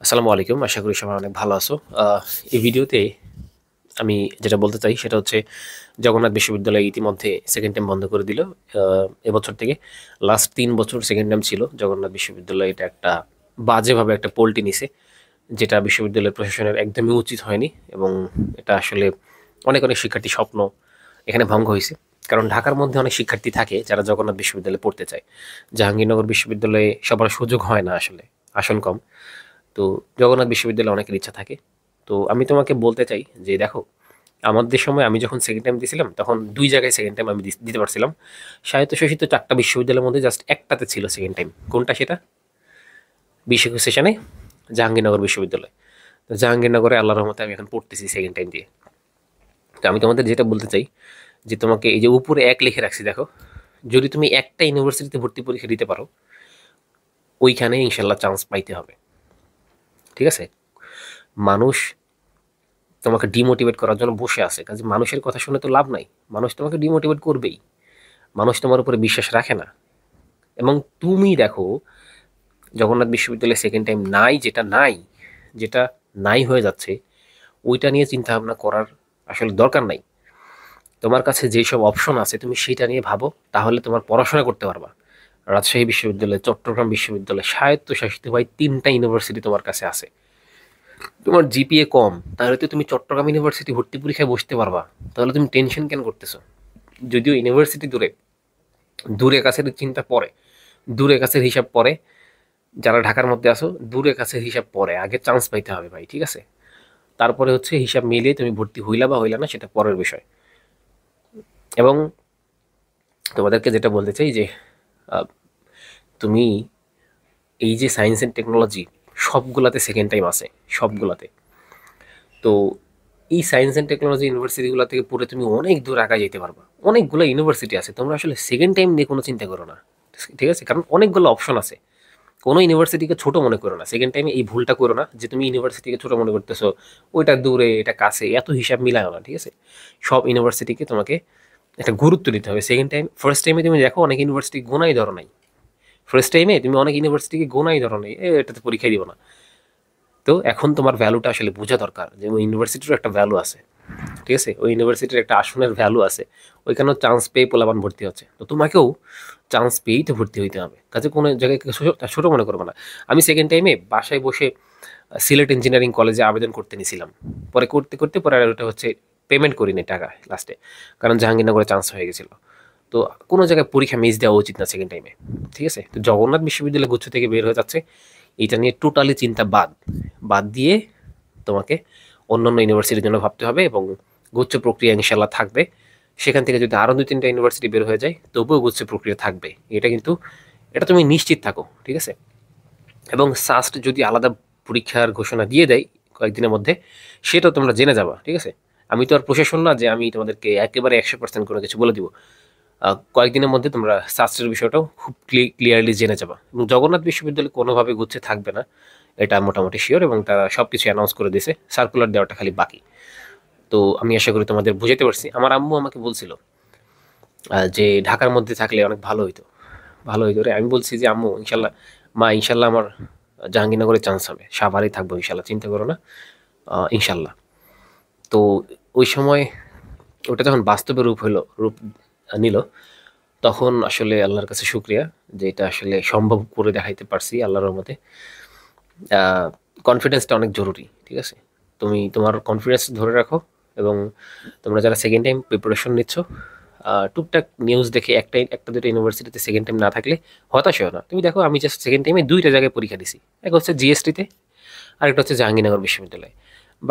আসসালামু আলাইকুম। আশা করি সবাই অনেক ভালো আছো। এই ভিডিওতে আমি যেটা বলতে চাই সেটা হচ্ছে জগন্নাথ বিশ্ববিদ্যালয় ইতিমধ্যে সেকেন্ড টাইম বন্ধ করে দিল। এবছর থেকে লাস্ট ৩ বছর সেকেন্ড টাইম ছিল। জগন্নাথ বিশ্ববিদ্যালয় এটা একটা বাজেভাবে একটা পল্টি নিছে, যেটা বিশ্ববিদ্যালয় প্রশাসনের একদমই উচিত হয়নি এবং এটা আসলে অনেক, অনেক শিক্ষার্থীর স্বপ্ন এখানে ভঙ্গ হইছে। কারণ ঢাকার মধ্যে অনেক শিক্ষার্থী থাকে যারা জগন্নাথ বিশ্ববিদ্যালয়ে পড়তে চায়। জাহাঙ্গীরনগর বিশ্ববিদ্যালয়ে সবার সুযোগ হয় না আসলে, আসন কম। তো জগন্নাথ বিশ্ববিদ্যালয়ে অনেকের ইচ্ছা থাকে। তো আমি তোমাকে বলতে চাই যে দেখো, আমাদের সময় আমি যখন সেকেন্ড টাইম দিয়েছিলাম তখন ২ জায়গায় সেকেন্ড টাইম আমি দিতে পারছিলাম। স্বায়ত্তশাসিত ৪ টা বিশ্ববিদ্যালয়ের মধ্যে জাস্ট একটাতে ছিল সেকেন্ড টাইম। কোনটা সেটা? ২০২১ সেশনে জাহাঙ্গীরনগর বিশ্ববিদ্যালয়। তো জাহাঙ্গীরনগরে আল্লাহর রহমতে আমি এখন পড়তেছি সেকেন্ড টাইম দিয়ে। তো আমি তোমাদের যেটা বলতে চাই যে তোমাকে এই যে উপরে ১ লিখে রাখছি দেখো, যদি তুমি একটা ইউনিভার্সিটিতে ভর্তি পরীক্ষা দিতে পারো, ওইখানে ইনশাল্লাহ চান্স পাইতে হবে। ঠিক আছে? মানুষ তোমাকে ডিমোটিভেট করার জন্য বসে আছে। কাজে মানুষের কথা শুনে তো লাভ নাই। মানুষ তোমাকে ডিমোটিভেট করবেই। মানুষ তোমার উপরে বিশ্বাস রাখে না। এবং তুমি দেখো, জগন্নাথ বিশ্ববিদ্যালয়ে সেকেন্ড টাইম নাই, যেটা নাই হয়ে যাচ্ছে, ওইটা নিয়ে চিন্তা ভাবনা করার আসলে দরকার নাই। তোমার কাছে যেসব অপশন আছে তুমি সেটা নিয়ে ভাবো, তাহলে তোমার পড়াশোনা করতে পারবা। রাজশাহী বিশ্ববিদ্যালয়, চট্টগ্রাম বিশ্ববিদ্যালয়, স্বায়ত্তশাসিত ভাই ৩টা ইউনিভার্সিটি তোমার কাছে আছে। তোমার জিপিএ কম, তাহলে তো তুমি চট্টগ্রাম ইউনিভার্সিটি ভর্তি পরীক্ষায় বসতে পারবা। তাহলে তুমি টেনশন কেন করতেছো? যদিও ইউনিভার্সিটি দূরে, দূরে কাছের চিন্তা পরে, দূরে কাছের হিসাব পরে। যারা ঢাকার মধ্যে আসো, দূরে কাছের হিসাব পরে, আগে চান্স পাইতে হবে ভাই, ঠিক আছে? তারপরে হচ্ছে হিসাব মিলিয়ে তুমি ভর্তি হইলা বা হইলা না সেটা পরের বিষয়। এবং তোমাদেরকে যেটা বলতে চাই যে আহ, তুমি এই যে সায়েন্স অ্যান্ড টেকনোলজি সবগুলাতে সেকেন্ড টাইম আছে, সবগুলাতে। তো এই সায়েন্স অ্যান্ড টেকনোলজি ইউনিভার্সিটিগুলো থেকে পড়ে তুমি অনেক দূর আগায় যেতে পারবা। অনেকগুলো ইউনিভার্সিটি আছে, তোমরা আসলে সেকেন্ড টাইম নিয়ে কোনো চিন্তা করো না। ঠিক আছে? কারণ অনেকগুলো অপশন আছে। কোনো ইউনিভার্সিটিকে ছোট মনে করো না সেকেন্ড টাইমে, এই ভুলটা করো না যে তুমি ইউনিভার্সিটিকে ছোট মনে করতেছো, ওইটা দূরে এটা কাছে, এত হিসাব মিলায় না। ঠিক আছে? সব ইউনিভার্সিটিকে তোমাকে একটা গুরুত্ব দিতে হবে সেকেন্ড টাইম। ফার্স্ট টাইমে তুমি দেখো অনেক ইউনিভার্সিটি গোনাই ধরো নাই। ফার্স্ট টাইমে তুমি অনেক ইউনিভার্সিটিকে গোনাই ধরো নাই, এটাতে পরীক্ষা দিব না। তো এখন তোমার ভ্যালুটা আসলে বোঝা দরকার যে ওই ইউনিভার্সিটিরও একটা ভ্যালু আছে। ঠিক আছে? ওই ইউনিভার্সিটির একটা আসনের ভ্যালু আছে। ওইখানেও চান্স পেয়ে পোলাপান ভর্তি হচ্ছে। তো তোমাকেও চান্স পেয়েই তো ভর্তি হইতে হবে। কাজে কোনো জায়গায় ছোট মনে করবে না। আমি সেকেন্ড টাইমে বাসায় বসে সিলেট ইঞ্জিনিয়ারিং কলেজে আবেদন করতে নিয়েছিলাম। পরে করতে, করতে পরে আর ওটা হচ্ছে পেমেন্ট করিনি টাকা লাস্টে। কারণ জাহাঙ্গীরনগরে চান্স হয়ে গেছিল। তো কোনো জায়গায় পরীক্ষা মিস দেওয়া উচিত না সেকেন্ড টাইমে। ঠিক আছে? তো জগন্নাথ বিশ্ববিদ্যালয় গুচ্ছ থেকে বের হয়ে যাচ্ছে। এইটা নিয়ে টোটালি চিন্তা বাদ। বাদ দিয়ে তোমাকে অন্যান্য ইউনিভার্সিটির জন্য ভাবতে হবে এবং গুচ্ছ প্রক্রিয়া ইনশাল্লাহ থাকবে। সেখান থেকে যদি আরও ২-৩টা ইউনিভার্সিটি বের হয়ে যায় তবুও গুচ্ছ প্রক্রিয়া থাকবে। এটা কিন্তু, এটা তুমি নিশ্চিত থাকো। ঠিক আছে? এবং সাস্ট যদি আলাদা পরীক্ষার ঘোষণা দিয়ে দেয় কয়েকদিনের মধ্যে, সেটাও তোমরা জেনে যাবা। ঠিক আছে? আমি তো আর প্রশাসন না যে আমি তোমাদেরকে একেবারে ১০০% কোনো কিছু বলে দিব। কয়েকদিনের মধ্যে তোমরা সাস্টের বিষয়টাও খুব ক্লিয়ারলি জেনে যাবা। এবং জগন্নাথ বিশ্ববিদ্যালয় কোনোভাবে গুচ্ছে থাকবে না, এটা মোটামুটি শিওর। এবং তারা সব কিছু অ্যানাউন্স করে দিয়েছে, সার্কুলার দেওয়াটা খালি বাকি। তো আমি আশা করি তোমাদের বুঝাতে পারছি। আমার আম্মু আমাকে বলছিল যে ঢাকার মধ্যে থাকলে অনেক ভালো হইতো, ভালো হইতো রে। আমি বলছি যে আম্মু ইনশাল্লাহ, মা ইনশাল্লাহ আমার জাহাঙ্গীরনগরে চান্স হবে, সাভারেই থাকবো ইনশাল্লাহ, চিন্তা করো না। ইনশাল্লাহ। তো ওই সময় ওটা যখন বাস্তবে রূপ নিল, তখন আসলে আল্লাহর কাছে শুক্রিয়া যে এটা আসলে সম্ভব করে দেখাইতে পারছি আল্লাহর রহমতে। কনফিডেন্সটা অনেক জরুরি। ঠিক আছে? তুমি তোমার কনফিডেন্স ধরে রাখো। এবং তোমরা যারা সেকেন্ড টাইম প্রিপারেশন নিচ্ছ, টুকটাক নিউজ দেখে একটা দুটো ইউনিভার্সিটিতে সেকেন্ড টাইম না থাকলে হতাশ হয় না। তুমি দেখো আমি জাস্ট সেকেন্ড টাইমে ২টা জায়গায় পরীক্ষা দিছি। এক হচ্ছে জিএসটিতে, আরেকটা হচ্ছে জাহাঙ্গীরনগর বিশ্ববিদ্যালয়।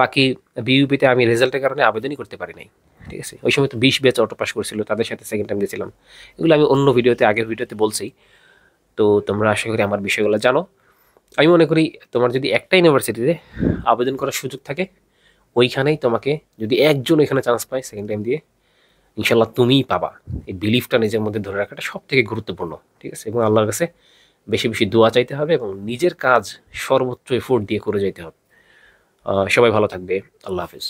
বাকি বিইউপিতে আমি রেজাল্টের কারণে আবেদনই করতে পারি নাই। ঠিক আছে? ওই সময় তো ২০ ব্যাচ অটো পাস করছিল, তাদের সাথে সেকেন্ড টাইম দিয়েছিলাম। এগুলো আমি অন্য ভিডিওতে, আগের ভিডিওতে বলছি। তো তোমরা আশা করি আমার বিষয়গুলো জানো। আমি মনে করি তোমার যদি একটা ইউনিভার্সিটিতে আবেদন করার সুযোগ থাকে, ওইখানেই তোমাকে, যদি একজন এখানে চান্স পায় সেকেন্ড টাইম দিয়ে, ইনশাল্লাহ তুমিই পাবা। এই বিলিফটা নিজের মধ্যে ধরে রাখাটা সব থেকে গুরুত্বপূর্ণ। ঠিক আছে? এবং আল্লাহর কাছে বেশি বেশি দোয়া চাইতে হবে এবং নিজের কাজ সর্বোচ্চ এফোর্ট দিয়ে করে যেতে হবে। সবাই ভালো থাকবে। আল্লাহ হাফিজ।